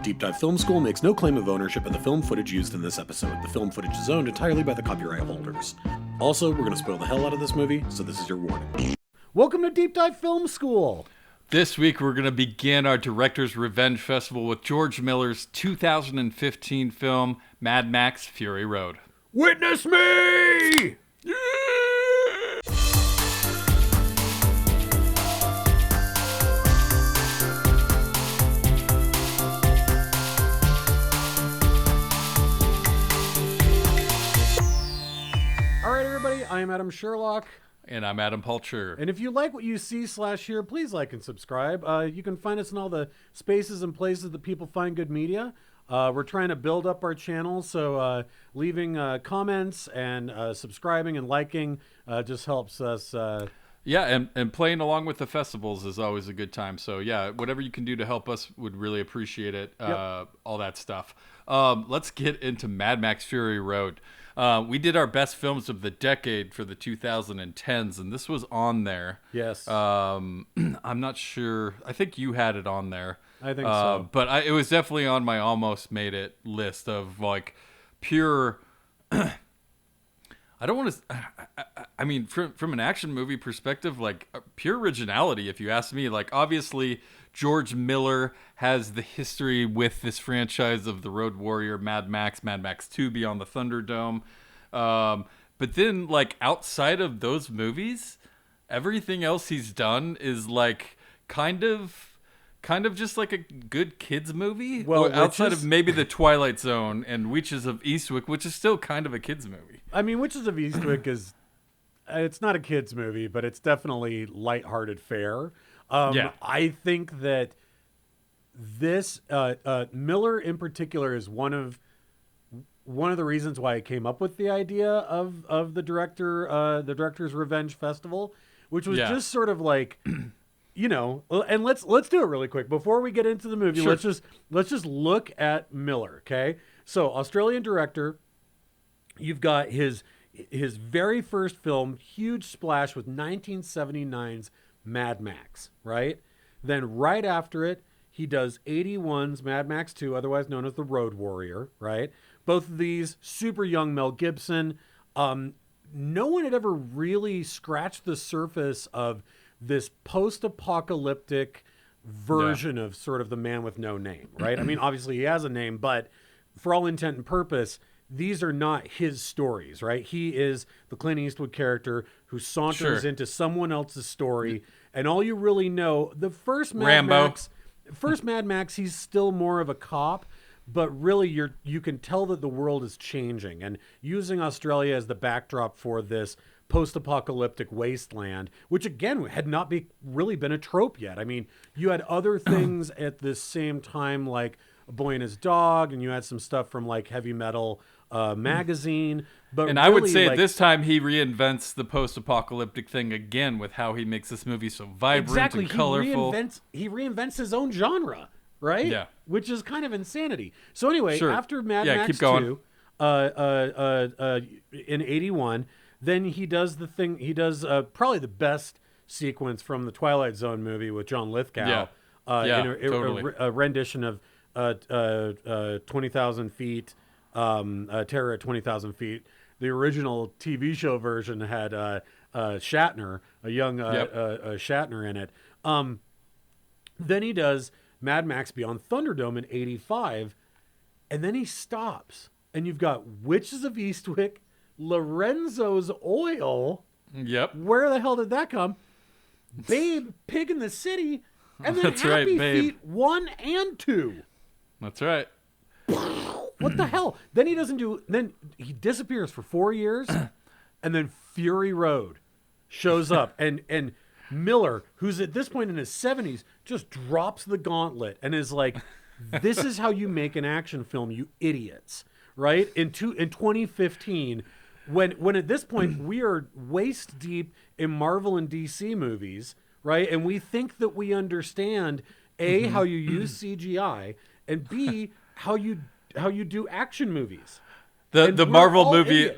Deep Dive Film School makes no claim of ownership of the film footage used in this episode. The film footage is owned entirely by the copyright holders. Also, we're going to spoil the hell out of this movie, so this is your warning. Welcome to Deep Dive Film School. This week we're going to begin our Director's Revenge Festival with George Miller's 2015 film, Mad Max: Fury Road. Witness me! All right, everybody, I am Adam Sherlock. And I'm Adam Palcher. And if you like what you see/hear, please like and subscribe. You can find us in all the spaces and places that people find good media. We're trying to build up our channel, so leaving comments and subscribing and liking just helps us. Yeah, and playing along with the festivals is always a good time. So yeah, whatever you can do to help us, would really appreciate it. Yep. All that stuff. Let's get into Mad Max: Fury Road. We did our best films of the decade for the 2010s, and this was on there. Yes. I'm not sure. I think you had it on there. I think so. But it was definitely on my almost made it list of like pure. I don't want to. I mean, from an action movie perspective, like pure originality. If you ask me, like obviously George Miller has the history with this franchise of the Road Warrior, Mad Max 2, Beyond the Thunderdome. But then, like outside of those movies, everything else he's done is like kind of just like a good kids movie. Well, outside of maybe The Twilight Zone and Witches of Eastwick, which is still kind of a kids movie. I mean, Witches of Eastwick is, it's not a kids movie, but it's definitely lighthearted fare. Yeah. I think that this Miller in particular is one of the reasons why I came up with the idea of the Director's Revenge Festival, which was just sort of like, you know, and let's do it really quick before we get into the movie. Sure. Let's just look at Miller, okay? So, Australian director, you've got his very first film, huge splash with 1979's Mad Max, right? Then right after it, he does 81's Mad Max 2, otherwise known as The Road Warrior, right? Both of these, super young Mel Gibson. No one had ever really scratched the surface of this post-apocalyptic version of sort of the man with no name, right? I mean, obviously he has a name, but for all intent and purpose, these are not his stories, right? He is the Clint Eastwood character who saunters into someone else's story, and all you really know, the first Mad Max, he's still more of a cop, but really you can tell that the world is changing, and using Australia as the backdrop for this post-apocalyptic wasteland, which again had not really been a trope yet. I mean, you had other things at the same time, like A Boy and His Dog, and you had some stuff from like Heavy Metal magazine. But I would say at this time he reinvents the post-apocalyptic thing again with how he makes this movie so vibrant and colorful. He reinvents his own genre, right? Yeah. Which is kind of insanity. So anyway, after Mad Max keep going. 2, in 81, then he does the thing. He does probably the best sequence from the Twilight Zone movie with John Lithgow. Totally. A rendition of 20,000 Feet, Terror at 20,000 Feet. The original TV show version had Shatner, a young Shatner in it. Then he does Mad Max Beyond Thunderdome in 85, and then he stops. And you've got Witches of Eastwick, Lorenzo's Oil. Yep. Where the hell did that come? Babe, Pig in the City, and then Happy Feet 1 and 2. That's right. What the hell? Then he disappears for 4 years, and then Fury Road shows up, and Miller, who's at this point in his 70s, just drops the gauntlet and is like, "This is how you make an action film, you idiots!" Right? In 2015, when at this point we are waist deep in Marvel and DC movies, right? And we think that we understand A, how you use CGI, and B, how you do action movies. The Marvel movie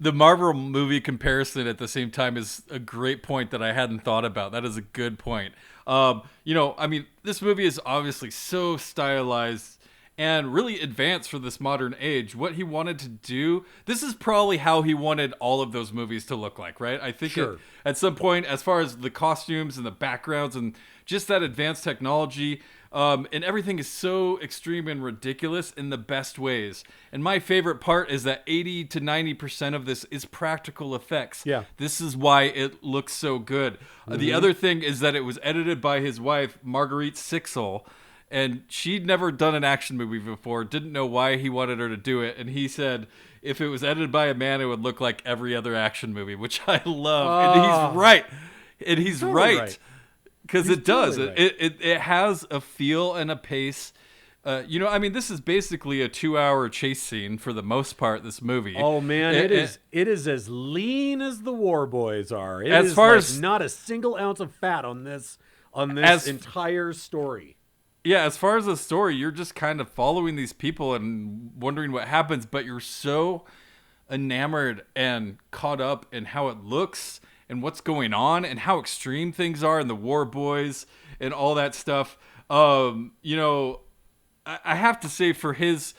the Marvel movie comparison at the same time is a great point that I hadn't thought about. That is a good point. I mean, this movie is obviously so stylized and really advanced for this modern age. What he wanted to do, this is probably how he wanted all of those movies to look like, right? I think Sure. at some point, as far as the costumes and the backgrounds and just that advanced technology, and everything is so extreme and ridiculous in the best ways. And my favorite part is that 80 to 90% of this is practical effects. Yeah. This is why it looks so good. The other thing is that it was edited by his wife, Marguerite Sixel, and she'd never done an action movie before, didn't know why he wanted her to do it. And he said, if it was edited by a man, it would look like every other action movie, which I love. And he's right. And he's Totally right. Because it does. totally right. It has a feel and a pace. I mean, this is basically a 2-hour chase scene for the most part, this movie. Oh man, it is as lean as the War Boys are. It As is far like as- not a single ounce of fat on this As- entire story. Yeah, as far as the story, you're just kind of following these people and wondering what happens, but you're so enamored and caught up in how it looks and what's going on and how extreme things are in the War Boys and all that stuff. I have to say, for his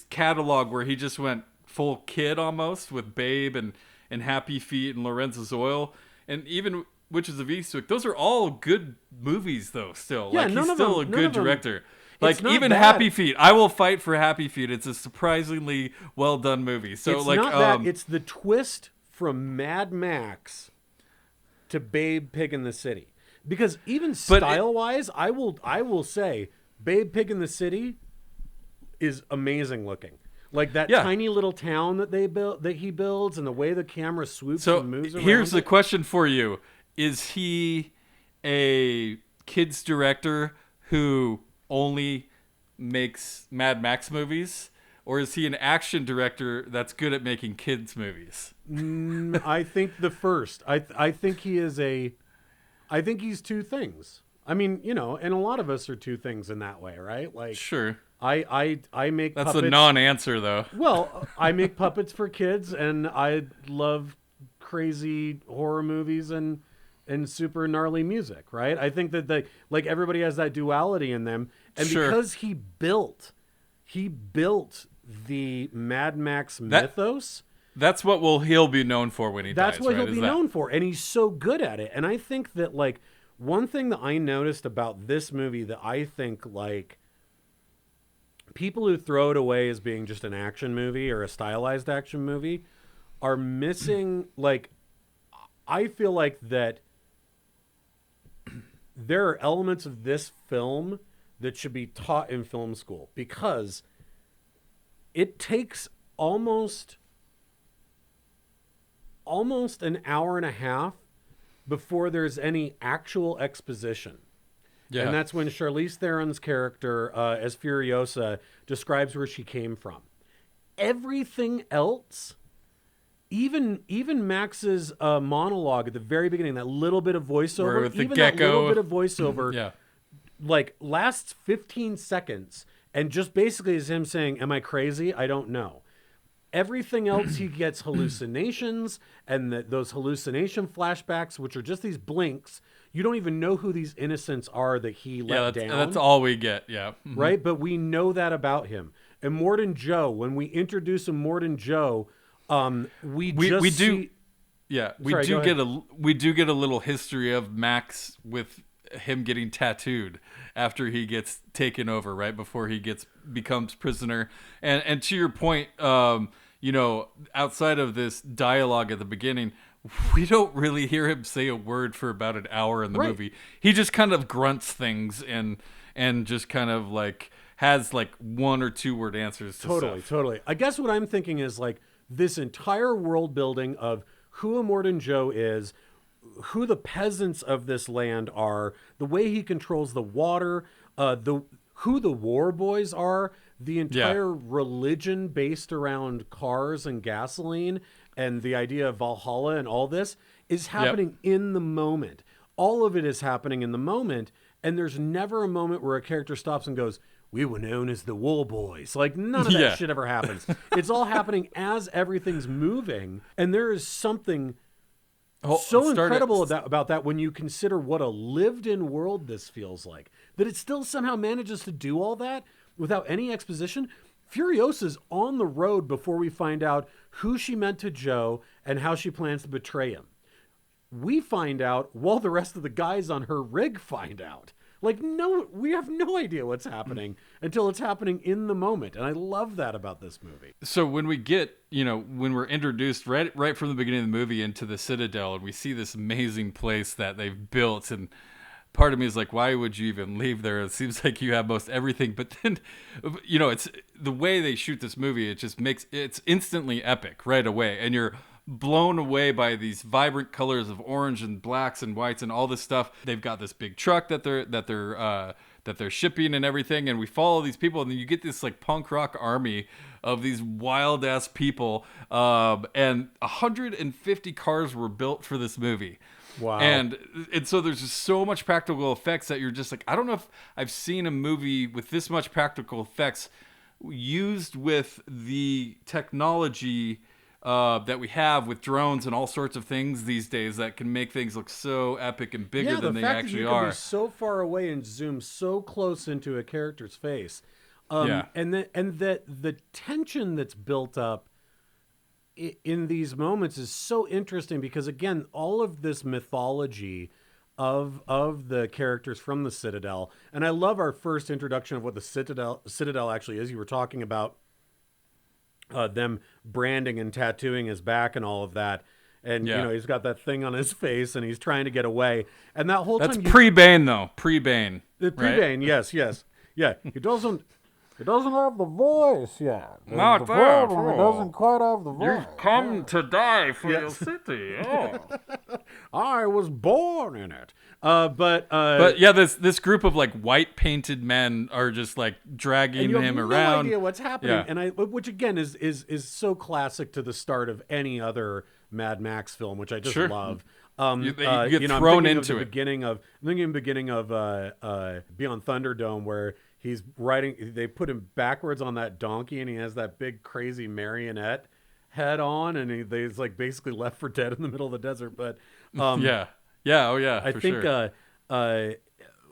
catalog where he just went full kid almost with Babe and Happy Feet and Lorenzo's Oil and even Witches of Eastwick, those are all good movies though still. Yeah, like none he's of still them- a none good of them- director. It's Like not even bad. Happy Feet, I will fight for Happy Feet. It's a surprisingly well done movie. So It's like not that. It's the twist from Mad Max to Babe Pig in the City. Because even style wise, I will say Babe Pig in the City is amazing looking. Like that Yeah. tiny little town that he builds, and the way the camera swoops So and moves around. here's the it. question for you. Is he a kids director who only makes Mad Max movies? Or is he an action director that's good at making kids movies? I think the first. I think he is I think he's two things. I mean, and a lot of us are two things in that way, right? Like Sure. I make That's puppets. a non-answer though. Well, I make puppets for kids, and I love crazy horror movies and super gnarly music, right? I think that like everybody has that duality in them, and Sure. because he built the Mad Max mythos. That's what he'll be known for when he dies. That's what right? he'll be known for, and he's so good at it. And I think that like one thing that I noticed about this movie that I think like people who throw it away as being just an action movie or a stylized action movie are missing like I feel like that there are elements of this film that should be taught in film school because it takes almost an hour and a half before there's any actual exposition. Yeah. And that's when Charlize Theron's character, as Furiosa, describes where she came from. Everything else, even Max's monologue at the very beginning, that little bit of voiceover, with the even that little gecko. bit of voiceover, Yeah. like lasts 15 seconds and just basically is him saying, "Am I crazy? I don't know." Everything else, he gets hallucinations, and those hallucination flashbacks, which are just these blinks. You don't even know who these innocents are that he let down. That's all we get. Yeah. Mhm. Right? But we know that about him. And Morden Joe, when we introduce him, Morden Joe, we do. see... Yeah, Sorry, go ahead. we do get a little history of Max with him getting tattooed after he gets taken over, right before he becomes prisoner. And to your point, outside of this dialogue at the beginning, we don't really hear him say a word for about an hour in the Right. movie. He just kind of grunts things and just kind of like has like 1 or 2 word answers to stuff. Totally. I guess what I'm thinking is like this entire world building of who a Morden Joe is, who the peasants of this land are, the way he controls the water, who the war boys are, the entire religion based around cars and gasoline, and the idea of Valhalla and all this is happening in the moment. All of it is happening in the moment, and there's never a moment where a character stops and goes, "We were known as the War Boys." Like, none of that shit ever happens. It's all happening as everything's moving, and there is something so incredible about that when you consider what a lived-in world this feels like. That it still somehow manages to do all that, without any exposition. Furiosa's on the road before we find out who she meant to Joe and how she plans to betray him. We find out while the rest of the guys on her rig find out. Like, no, we have no idea what's happening until it's happening in the moment. And I love that about this movie. So when we get, when we're introduced right from the beginning of the movie into the Citadel, and we see this amazing place that they've built, and part of me is like, why would you even leave there? It seems like you have most everything. But then, it's the way they shoot this movie. It just it's instantly epic right away. And you're blown away by these vibrant colors of orange and blacks and whites and all this stuff. They've got this big truck that they're shipping and everything. And we follow these people, and then you get this like punk rock army of these wild ass people. And 150 cars were built for this movie. Wow. And so there's just so much practical effects that you're just like, I don't know if I've seen a movie with this much practical effects used with the technology that we have with drones and all sorts of things these days that can make things look so epic and bigger than they actually are. Can be so far away and zoom so close into a character's face. Yeah. And that the tension that's built up in these moments is so interesting because, again, all of this mythology of the characters from the Citadel, and I love our first introduction of what the Citadel actually is. You were talking about them branding and tattooing his back and all of that. And, he's got that thing on his face and he's trying to get away. And that whole That's time... That's pre-Bane, though. Pre-Bane. Pre-Bane, right? Yes. Yeah, he doesn't have the voice yet. Not there. He doesn't quite have the voice. You've come to die for your city. Oh. I was born in it. But yeah, this group of like white painted men are just like dragging him around. No idea what's happening, and which again is so classic to the start of any other Mad Max film, which I just love. You get thrown into it. I'm thinking of the beginning of Beyond Thunderdome, where he's riding. They put him backwards on that donkey, and he has that big crazy marionette head on, and he's like basically left for dead in the middle of the desert. But I think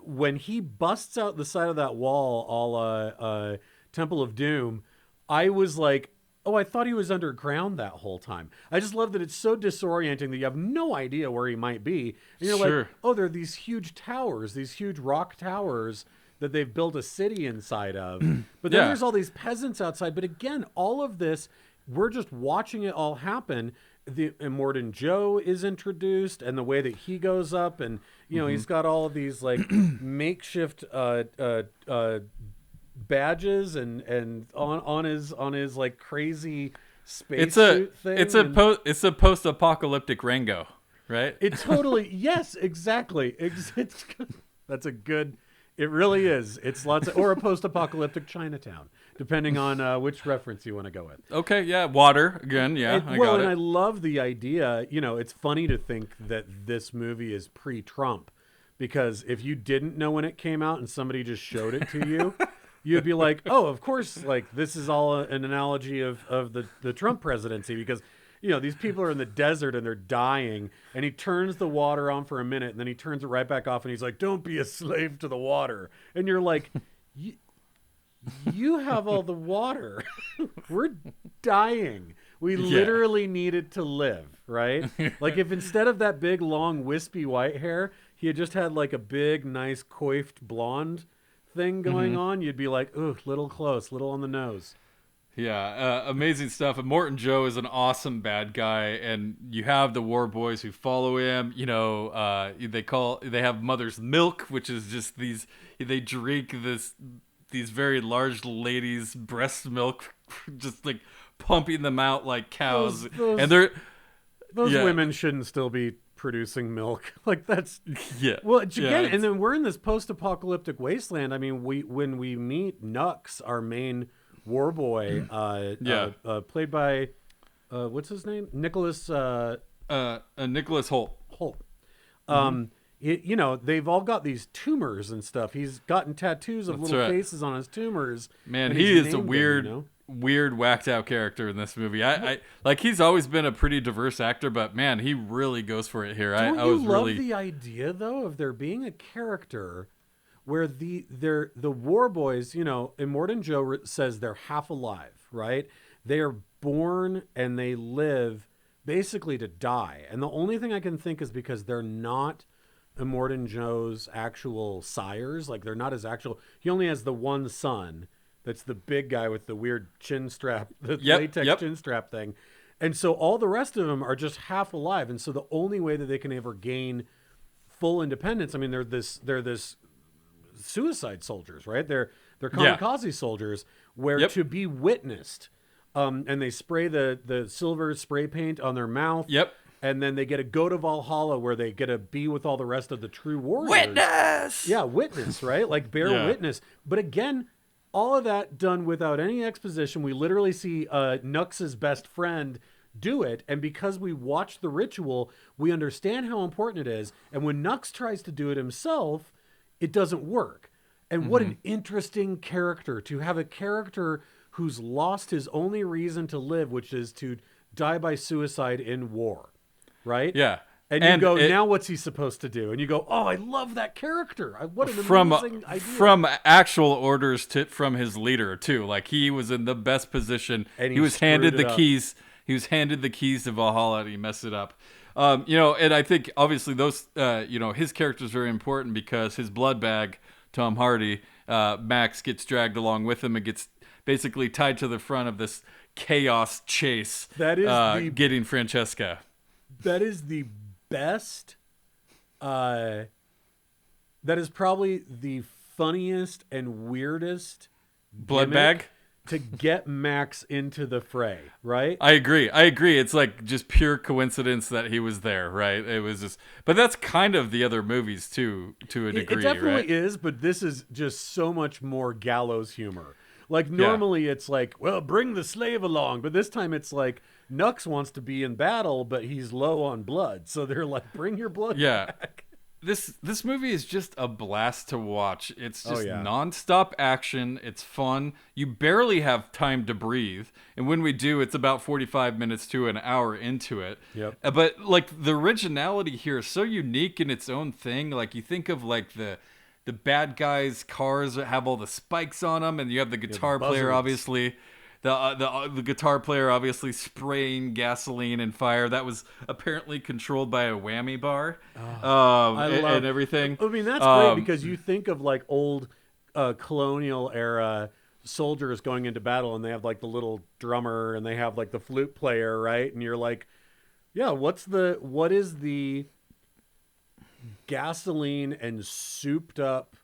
when he busts out the side of that wall, all Temple of Doom, I was like, oh, I thought he was underground that whole time. I just love that it's so disorienting that you have no idea where he might be. And you're like, oh, there are these huge towers, these huge rock towers that they've built a city inside of. But then there's all these peasants outside. But again, all of this, we're just watching it all happen. The Immortan Joe is introduced, and the way that he goes up, and he's got all of these like makeshift badges and on his like crazy space suit thing. It's a post-apocalyptic Rango, right? It totally yes, exactly. That's a good. It really is. It's lots of, or a post-apocalyptic Chinatown, depending on which reference you want to go with. Okay, yeah, water again. Yeah, I got it. And I love the idea. It's funny to think that this movie is pre-Trump, because if you didn't know when it came out and somebody just showed it to you, you'd be like, oh, of course, like this is all an analogy of the Trump presidency, because these people are in the desert and they're dying, and he turns the water on for a minute and then he turns it right back off and he's like, don't be a slave to the water. And you're like, you have all the water. We're dying. We literally need it to live, right? Like if instead of that big, long, wispy white hair, he had just had like a big, nice, coiffed blonde thing going on, you'd be like, ooh, little close, little on the nose. Yeah, amazing stuff. And Immortan Joe is an awesome bad guy, and you have the war boys who follow him. They have mother's milk, which is just they drink these very large ladies' breast milk, just like pumping them out like cows. Those women shouldn't still be producing milk. Like that's well again, and then we're in this post-apocalyptic wasteland. I mean, when we meet Nux, our main war boy, played by what's his name? Nicholas Holt. They've all got these tumors and stuff. He's gotten tattoos of little faces on his tumors. Man, he is a weird whacked out character in this movie. I like he's always been a pretty diverse actor, but man, he really goes for it here. Don't you love the idea though of there being a character where the war boys, you know, Immortan Joe says they're half alive, right? They are born and they live basically to die. And the only thing I can think is because they're not Immortan Joe's actual sires. Like, they're not his actual... He only has the one son that's the big guy with the weird chin strap, the latex chin strap thing. And so all the rest of them are just half alive. And so the only way that they can ever gain full independence, I mean, they're this suicide soldiers, right? They're kamikaze soldiers where to be witnessed, and they spray the silver spray paint on their mouth. And then they get to go to Valhalla where they get to be with all the rest of the true warriors. Witness! Yeah, witness, right? Like bear witness. But again, all of that done without any exposition. We literally see Nux's best friend do it. And because we watch the ritual, we understand how important it is. And when Nux tries to do it himself, it doesn't work. And what an interesting character, to have a character who's lost his only reason to live, which is to die by suicide in war. Right? Yeah. And you go, now what's he supposed to do? And you go, oh, I love that character. What an amazing idea. From actual orders from his leader, too. Like, he was in the best position. And he was handed the keys. He was handed the keys to Valhalla, and he messed it up. You know, and I think, obviously, those, you know, his character is very important because his blood bag, Tom Hardy, Max gets dragged along with him and gets basically tied to the front of this chaos chase. That is getting Francesca. That is the best. That is probably the funniest and weirdest blood bag to get Max into the fray, right? I agree. It's like just pure coincidence that he was there, right? It was just, but that's kind of the other movies too, to a degree. It definitely right? is, but this is just so much more gallows humor. Like, normally it's like, well, bring the slave along, but this time it's like, Nux wants to be in battle, but he's low on blood. So they're like, bring your blood back. This movie is just a blast to watch. It's just nonstop action. It's fun. You barely have time to breathe. And when we do, it's about 45 minutes to an hour into it. But like the originality here is so unique in its own thing. Like, you think of like the bad guys' cars that have all the spikes on them, and you have the guitar player, obviously. The guitar player obviously spraying gasoline and fire. That was apparently controlled by a whammy bar, and everything. I mean, that's great because you think of like old colonial era soldiers going into battle, and they have like the little drummer, and they have like the flute player, right? And you're like, yeah, what is the gasoline and souped up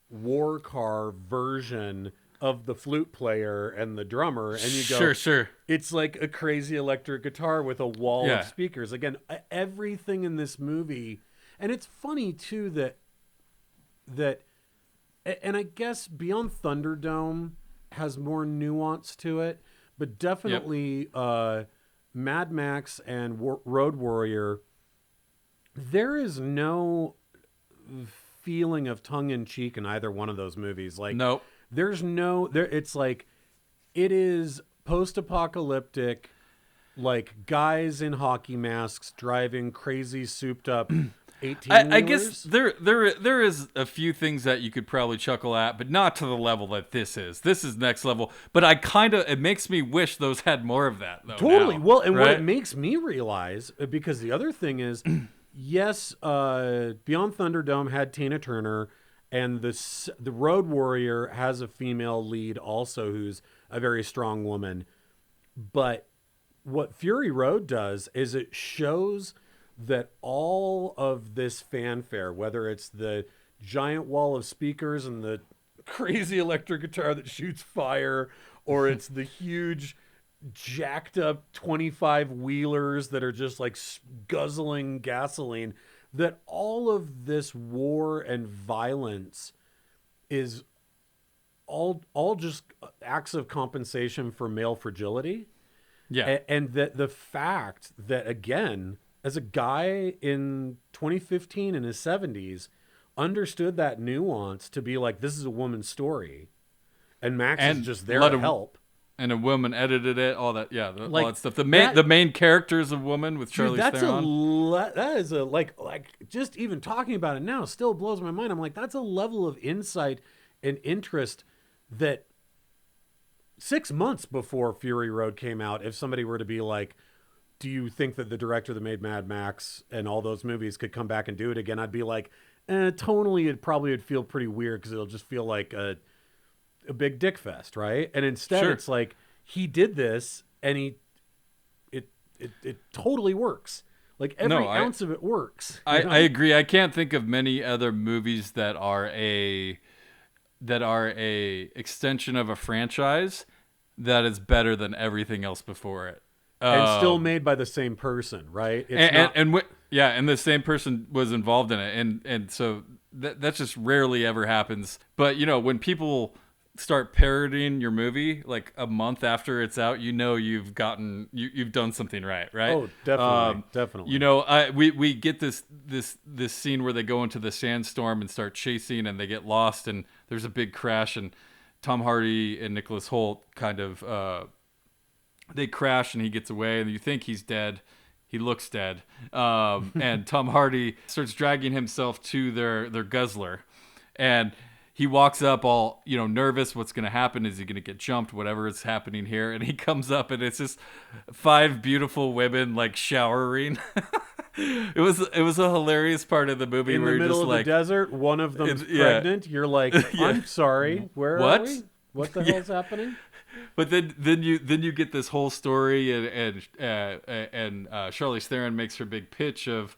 war car version of the flute player and the drummer? And you go, sure. It's like a crazy electric guitar with a wall of speakers. Again, everything in this movie. And it's funny too that, and I guess Beyond Thunderdome has more nuance to it, but definitely Mad Max and Road Warrior, there is no feeling of tongue-in-cheek in either one of those movies. Like, nope. It's like, it is post-apocalyptic, like guys in hockey masks driving crazy souped up 18-wheelers. I guess there is a few things that you could probably chuckle at, but not to the level that this is. This is next level. But it makes me wish those had more of that, though. Totally. Now, well, and right? what it makes me realize, because the other thing is, yes, Beyond Thunderdome had Tina Turner, and the Road Warrior has a female lead also who's a very strong woman. But what Fury Road does is it shows that all of this fanfare, whether it's the giant wall of speakers and the crazy electric guitar that shoots fire, or it's the huge jacked up 25 wheelers that are just like guzzling gasoline, that all of this war and violence is all just acts of compensation for male fragility. Yeah. And that the fact that, again, as a guy in 2015 in his 70s, understood that nuance to be like, this is a woman's story, and Max is just there to help. And a woman edited it, all that, yeah, Like, all that stuff. The main character is a woman with Charlize Theron. That is a like just even talking about it now still blows my mind. I'm like, that's a level of insight and interest that 6 months before Fury Road came out, if somebody were to be like, do you think that the director that made Mad Max and all those movies could come back and do it again? I'd be like, tonally, it probably would feel pretty weird because it'll just feel like a big dick fest, right? And instead, it's like he did this, and it totally works. Like every ounce of it works. I agree. I can't think of many other movies that are a extension of a franchise that is better than everything else before it. And still made by the same person, right? And the same person was involved in it, and so that just rarely ever happens. But when people start parodying your movie like a month after it's out, you've done something right? Oh, definitely. We get this scene where they go into the sandstorm and start chasing, and they get lost, and there's a big crash, and Tom Hardy and Nicholas Hoult kind of they crash, and he gets away, and you think he's dead. He looks dead. And Tom Hardy starts dragging himself to their guzzler, and he walks up all, nervous. What's going to happen? Is he going to get jumped? Whatever is happening here. And he comes up, and it's just 5 beautiful women like showering. It was a hilarious part of the movie. In the middle of the desert, one of them's pregnant. You're like, I'm sorry, where are we? What the hell's happening? But then you get this whole story, and Charlize Theron makes her big pitch of,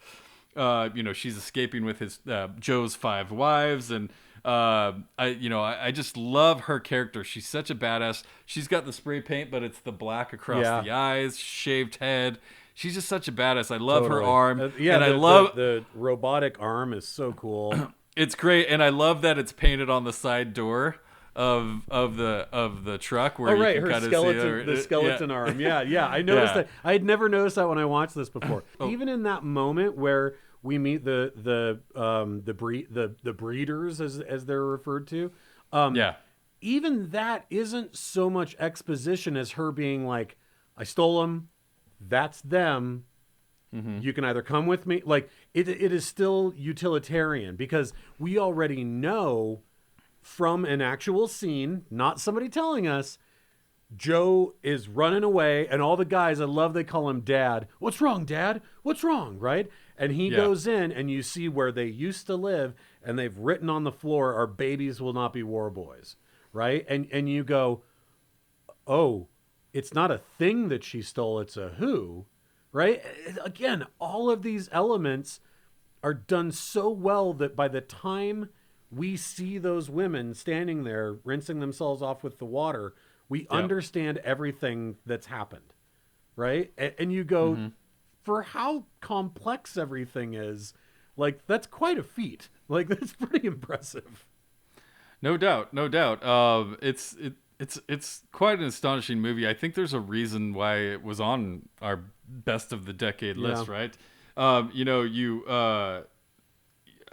she's escaping with his Joe's 5 wives, and I just love her character. She's such a badass. She's got the spray paint, but it's the black across the eyes, shaved head. She's just such a badass. I love her arm. I love the robotic arm is so cool. It's great, and I love that it's painted on the side door of the truck where you can kind of see the skeleton arm. Yeah. I noticed that. I had never noticed that when I watched this before. Even in that moment where we meet the breeders as they're referred to. Even that isn't so much exposition as her being like, I stole them. That's them. Mm-hmm. You can either come with me. Like it is still utilitarian because we already know from an actual scene, not somebody telling us, Joe is running away, and all the guys, I love they call him Dad. What's wrong, Dad? What's wrong, right? And he goes in, and you see where they used to live, and they've written on the floor, our babies will not be war boys, right? And you go, oh, it's not a thing that she stole, it's a who, right? Again, all of these elements are done so well that by the time we see those women standing there rinsing themselves off with the water, we understand everything that's happened, right? And you go, for how complex everything is, like, that's quite a feat. Like, that's pretty impressive. No doubt. It's quite an astonishing movie. I think there's a reason why it was on our best of the decade list, right? I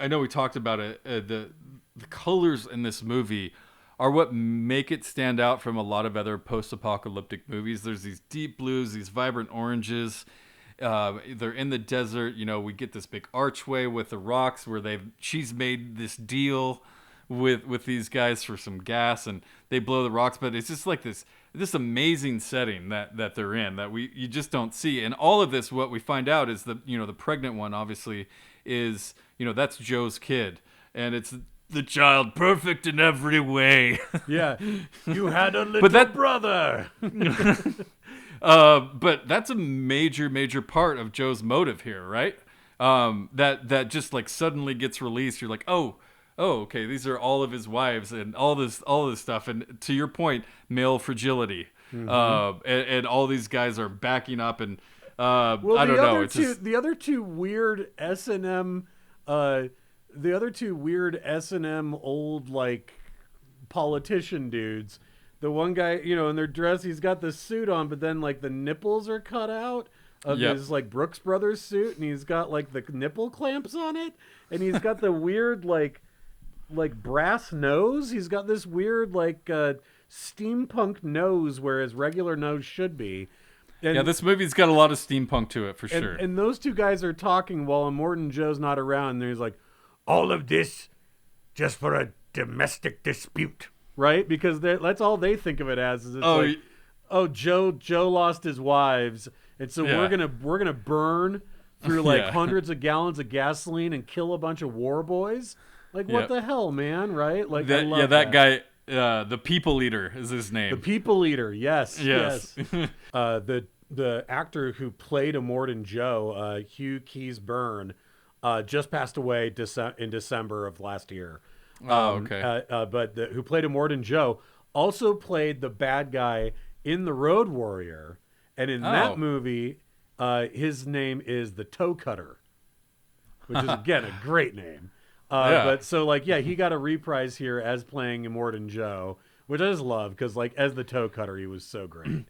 know we talked about it. The colors in this movie are what make it stand out from a lot of other post-apocalyptic movies. There's these deep blues, these vibrant oranges. They're in the desert. We get this big archway with the rocks where she's made this deal with these guys for some gas, and they blow the rocks. But it's just like this amazing setting that they're in that you just don't see. And all of this, what we find out is the pregnant one obviously is that's Joe's kid, and it's the child perfect in every way. Yeah, you had a little brother. But that's a major part of Joe's motive here, right? That just like suddenly gets released. You're like, oh, okay, these are all of his wives and all this stuff. And to your point, male fragility. Mm-hmm. And all these guys are backing up, and I don't know. The other two weird S&M. The other two weird S&M old like politician dudes. The one guy, in their dress, he's got the suit on, but then like the nipples are cut out of his like Brooks Brothers suit, and he's got like the nipple clamps on it, and he's got the weird like brass nose. He's got this weird like steampunk nose where his regular nose should be. And, Yeah, this movie's got a lot of steampunk to it for sure. and those two guys are talking while Immortan Joe's not around. And he's like, all of this just for a domestic dispute, right? Because that's all they think of it as. Is it's like, oh, Joe lost his wives, and so Yeah. we're gonna burn through like Yeah. hundreds of gallons of gasoline and kill a bunch of war boys. Like, what Yep. the hell, man? Right? Like, I that, love that guy, the people eater is his name. the people eater. Yes. Yes. The actor who played Immortan Joe, Hugh Keys Byrne, just passed away in December of last year. Okay. But who played Immortan Joe also played the bad guy in The Road Warrior, and in that movie, his name is the Toe Cutter, which is again a great name. But so he got a reprise here as playing Immortan Joe, which I just love because as the Toe Cutter, he was so great.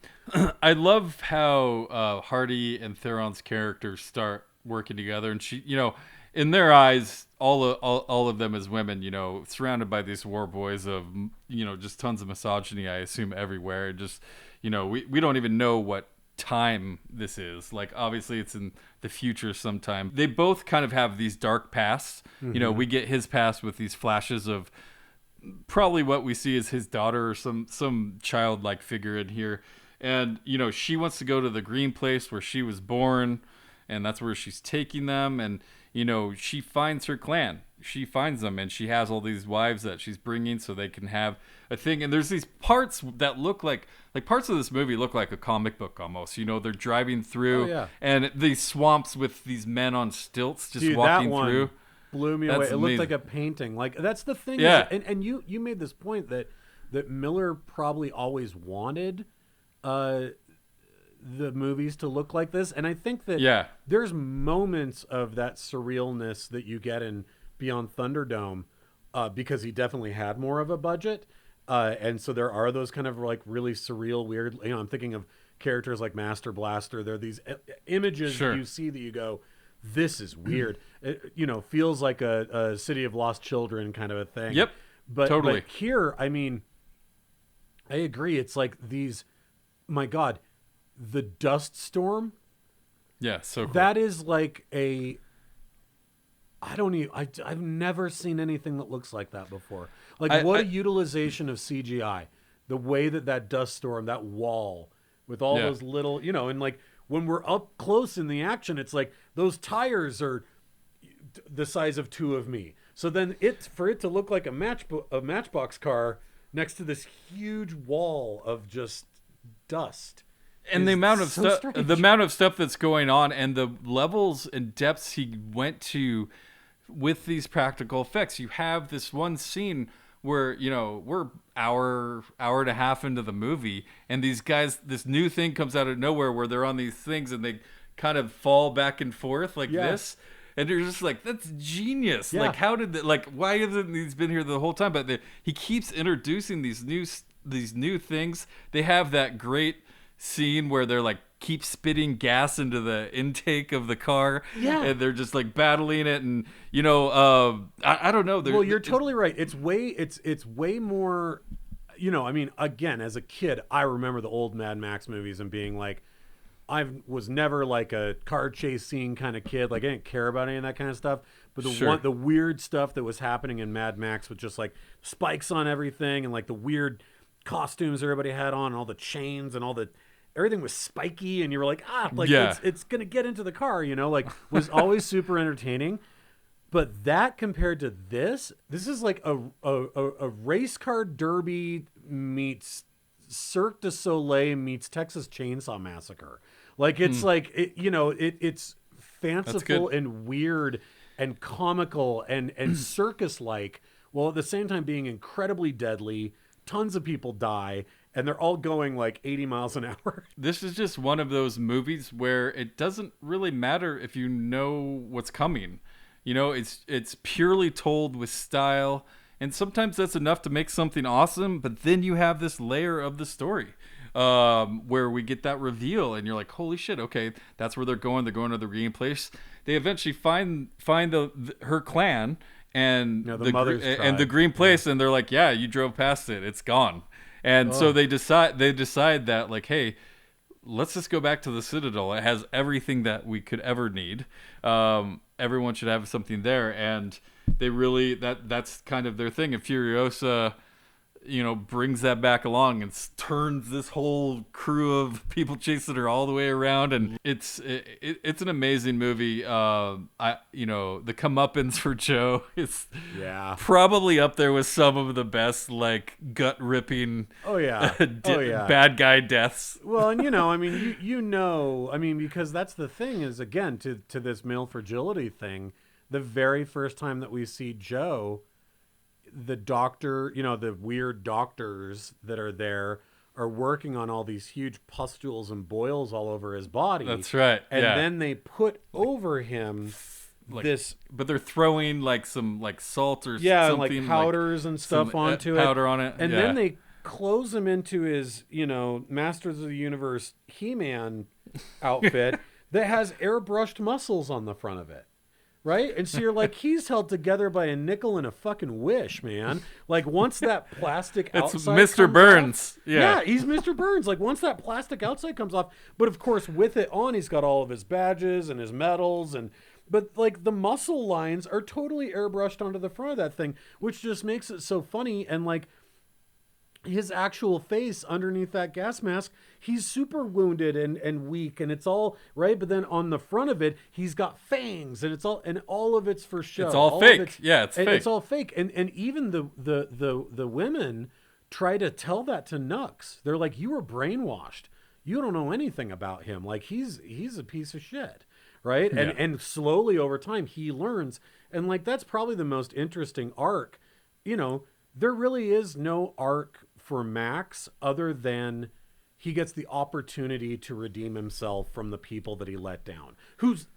I love how Hardy and Theron's characters start working together, and she, in their eyes, all of them as women, surrounded by these war boys of, just tons of misogyny, I assume everywhere. Just, we don't even know what time this is. Like, obviously it's in the future sometime. They both kind of have these dark pasts. Mm-hmm. We get his past with these flashes of probably what we see as his daughter or some childlike figure in here. And, she wants to go to the green place where she was born, and that's where she's taking them. And, she finds her clan. She finds them, and she has all these wives that she's bringing so they can have a thing. And there's these parts that look like parts of this movie look like a comic book almost. They're driving through and these swamps with these men on stilts just walking that one through. Blew me That's away. It looked amazing. like a painting. Like, that's the thing. Yeah. And you made this point that Miller probably always wanted the movies to look like this, and I think that there's moments of that surrealness that you get in Beyond Thunderdome because he definitely had more of a budget, and so there are those kind of like really surreal, weird. I'm thinking of characters like Master Blaster. There are these images that you see that you go, this is weird. It, feels like a City of Lost Children kind of a thing. Yep, but totally. But here, I mean, I agree. It's like these. My God, the dust storm. Yeah, so cool. That is like a. I don't even. I've never seen anything that looks like that before. Like, what a utilization of CGI. The way that dust storm, that wall with all those little, and like when we're up close in the action, it's like those tires are the size of two of me. So then for it to look like a Matchbox car next to this huge wall of just dust. And the amount of so stuff that's going on, and the levels and depths he went to with these practical effects. You have this one scene where we're hour and a half into the movie, and these guys, this new thing comes out of nowhere where they're on these things and they kind of fall back and forth like this, and you're just like, that's genius. Like, how did why hasn't these been here the whole time? But he keeps introducing these new things. They have that great scene where they're like keep spitting gas into the intake of the car, and they're just like battling it, and I don't know. Well, you're totally right. It's way more. I mean, again, as a kid, I remember the old Mad Max movies and being like, I was never like a car chase scene kind of kid. Like, I didn't care about any of that kind of stuff. But the weird stuff that was happening in Mad Max with just like spikes on everything and like the weird costumes everybody had on and all the chains and all the everything was spiky, and you were like, it's gonna get into the car, was always super entertaining. But that compared to this is like a race car derby meets Cirque du Soleil meets Texas Chainsaw Massacre. Like, it's like it's fanciful and weird and comical and circus like, while at the same time being incredibly deadly. Tons of people die, and they're all going like 80 miles an hour. This is just one of those movies where it doesn't really matter if you know what's coming. It's purely told with style, and sometimes that's enough to make something awesome, but then you have this layer of the story where we get that reveal, and you're like, holy shit, okay, that's where they're going to the green place. They eventually find her clan and the mother's tribe. and the green place, and they're like, yeah, you drove past it, it's gone. And so they decide that, like, hey, let's just go back to the Citadel. It has everything that we could ever need. Everyone should have something there, and they really that's kind of their thing. And Furiosa, brings that back along and turns this whole crew of people chasing her all the way around, and it's an amazing movie. The comeuppance for Joe is probably up there with some of the best, like, gut ripping bad guy deaths. Well, and because that's the thing is, again, to this male fragility thing, the very first time that we see Joe, the doctor, the weird doctors that are there are working on all these huge pustules and boils all over his body. That's right. And then they put over him but they're throwing like some salt or something, something, like powders and stuff onto it. Powder on it. And then they close him into his, Masters of the Universe He-Man outfit that has airbrushed muscles on the front of it. Right? And so you're like, he's held together by a nickel and a fucking wish, man. Like, once that plastic outside It's Mr. Burns. Off, yeah, he's Mr. Burns. Like, once that plastic outside comes off, but of course, with it on, he's got all of his badges and his medals, but like the muscle lines are totally airbrushed onto the front of that thing, which just makes it so funny. And like, his actual face underneath that gas mask, he's super wounded and weak, and it's all right. But then on the front of it, he's got fangs, and all of it's for show. It's all fake. It's fake. It's all fake. And even the women try to tell that to Nux. They're like, you were brainwashed. You don't know anything about him. Like, he's a piece of shit, right? Yeah. And slowly over time he learns, and like, that's probably the most interesting arc. There really is no arc for Max other than he gets the opportunity to redeem himself from the people that he let down.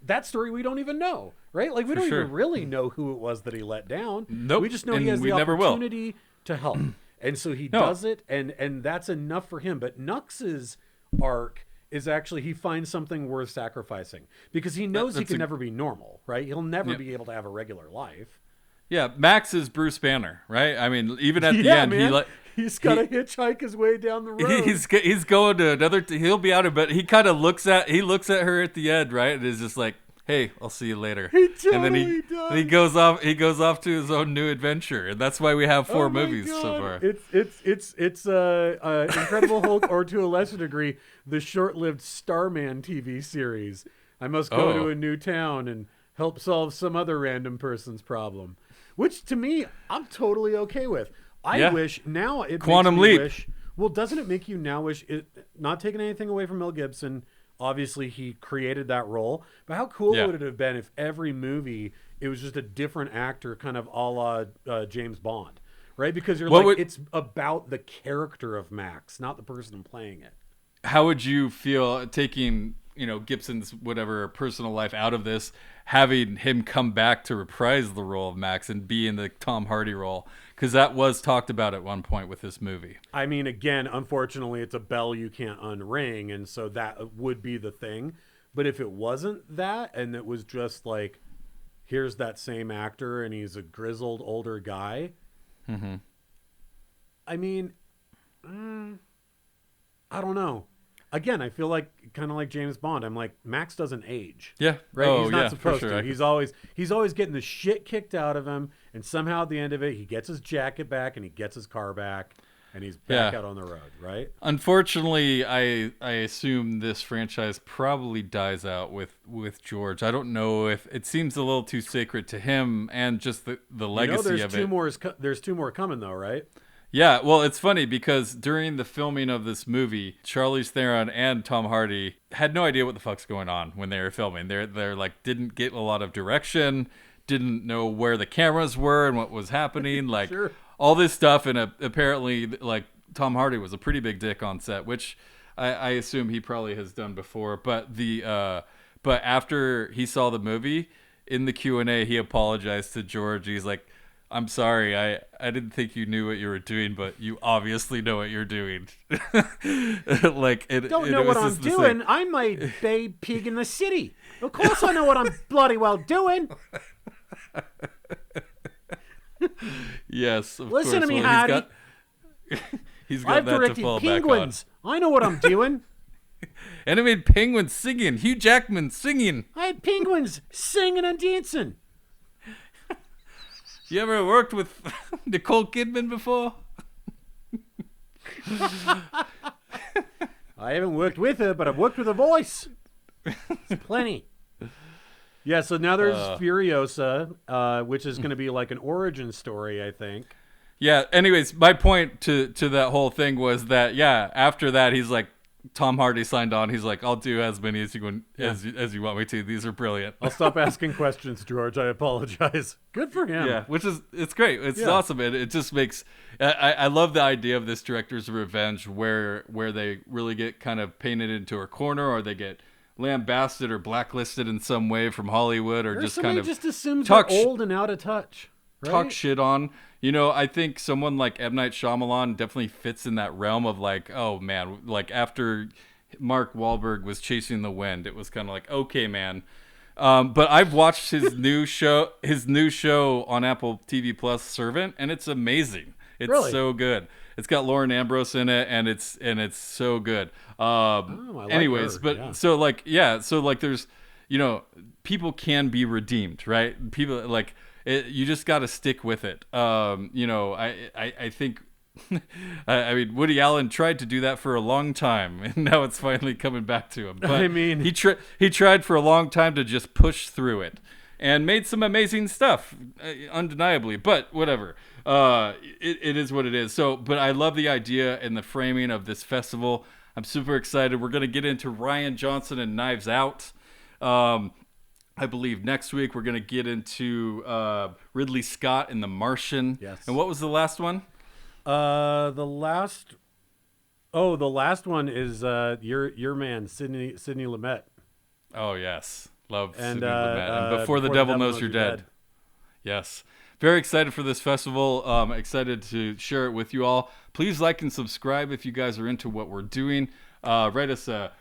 That story we don't even know, right? Like, we don't even really know who it was that he let down. Nope. We just know he has the opportunity to help. And so he does it, and that's enough for him. But Nux's arc is actually, he finds something worth sacrificing because he knows he can never be normal, right? He'll never be able to have a regular life. Yeah, Max is Bruce Banner, right? I mean, even at the end, man. He's got to hitchhike his way down the road. He's going to another. He'll be out of it. He kind of looks at her at the end, right? And is just like, "Hey, I'll see you later." He totally and then does. He goes off. He goes off to his own new adventure, and that's why we have 4 movies so far. It's Incredible Hulk, or to a lesser degree, the short-lived Starman TV series. I must go to a new town and help solve some other random person's problem, which to me, I'm totally okay with. I wish now it Quantum makes me Leap. wish. Well, doesn't it make you now wish it? Not taking anything away from Mel Gibson, obviously he created that role. But how cool would it have been if every movie it was just a different actor, kind of a la James Bond, right? Because it's about the character of Max, not the person playing it. How would you feel taking Gibson's whatever personal life out of this, having him come back to reprise the role of Max and be in the Tom Hardy role? Because that was talked about at one point with this movie. I mean, again, unfortunately, it's a bell you can't unring, and so that would be the thing. But if it wasn't that, and it was just like, here's that same actor, and he's a grizzled older guy. Mm-hmm. I mean, I don't know. Again, I feel like kind of like James Bond. I'm like, Max doesn't age. Yeah. Right? He's not supposed to. He's always getting the shit kicked out of him, and somehow at the end of it, he gets his jacket back and he gets his car back and he's back out on the road, right? Unfortunately, I assume this franchise probably dies out with George. I don't know if it seems a little too sacred to him and just the legacy of it. There's 2 more coming though, right? Yeah, well, it's funny because during the filming of this movie, Charlize Theron and Tom Hardy had no idea what the fuck's going on when they were filming. They're like, didn't get a lot of direction, didn't know where the cameras were and what was happening, like all this stuff. And apparently, like, Tom Hardy was a pretty big dick on set, which I assume he probably has done before. But but after he saw the movie, in the Q&A, he apologized to George. He's like, I'm sorry, I didn't think you knew what you were doing, but you obviously know what you're doing. Like, don't know what I'm doing. I'm a bay pig in the city. Of course I know what I'm bloody well doing. Yes, of Listen course. to me, Hardy. He's got I've that to directed fall Penguins. I know what I'm doing. back on. And it made Penguins singing. Hugh Jackman singing. I had penguins singing and dancing. You ever worked with Nicole Kidman before? I haven't worked with her, but I've worked with her voice. It's plenty. Yeah, so now there's Furiosa, which is going to be like an origin story, I think. Yeah. Anyways, my point to that whole thing was that after that he's like, Tom Hardy signed on. He's like, I'll do as many as you want me to. These are brilliant. I'll stop asking questions, George. I apologize. Good for him. Yeah, it's great. It's awesome. It just makes I love the idea of this director's revenge where they really get kind of painted into a corner, or they get lambasted or blacklisted in some way from Hollywood, or just kind of just assumes talk they're old and out of touch. Right? talk shit on. I think someone like M. Night Shyamalan definitely fits in that realm of like, oh man, like after Mark Wahlberg was Chasing the Wind, it was kind of like, okay, man. But I've watched his new show on Apple TV Plus, Servant, and it's amazing. It's really? So good. It's got Lauren Ambrose in it, and it's so good. I like Anyways, her. but Yeah. so like there's, people can be redeemed, right? People like. You just got to stick with it. I think, I mean, Woody Allen tried to do that for a long time, and now it's finally coming back to him. But I mean, he tried for a long time to just push through it, and made some amazing stuff, undeniably. But whatever, it is what it is. So, but I love the idea and the framing of this festival. I'm super excited. We're gonna get into Rian Johnson and Knives Out. I believe next week we're going to get into Ridley Scott and The Martian. Yes. And what was the last one? The last one is your man, Sidney Lumet. Oh, yes. Love And, Sidney Lumet. And Before the Devil Knows You're Dead. Yes. Very excited for this festival. Excited to share it with you all. Please like and subscribe if you guys are into what we're doing. Write us a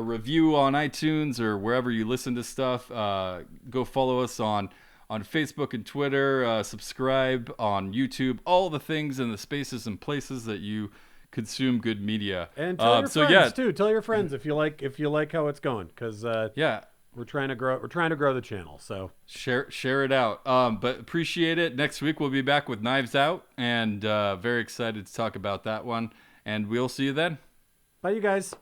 review on iTunes or wherever you listen to stuff. Go follow us on Facebook and Twitter. Subscribe on YouTube. All the things and the spaces and places that you consume good media. And tell your friends too. Tell your friends if you like how it's going, because we're trying to grow the channel. So share it out. But appreciate it. Next week we'll be back with Knives Out, and very excited to talk about that one. And we'll see you then. Bye, you guys.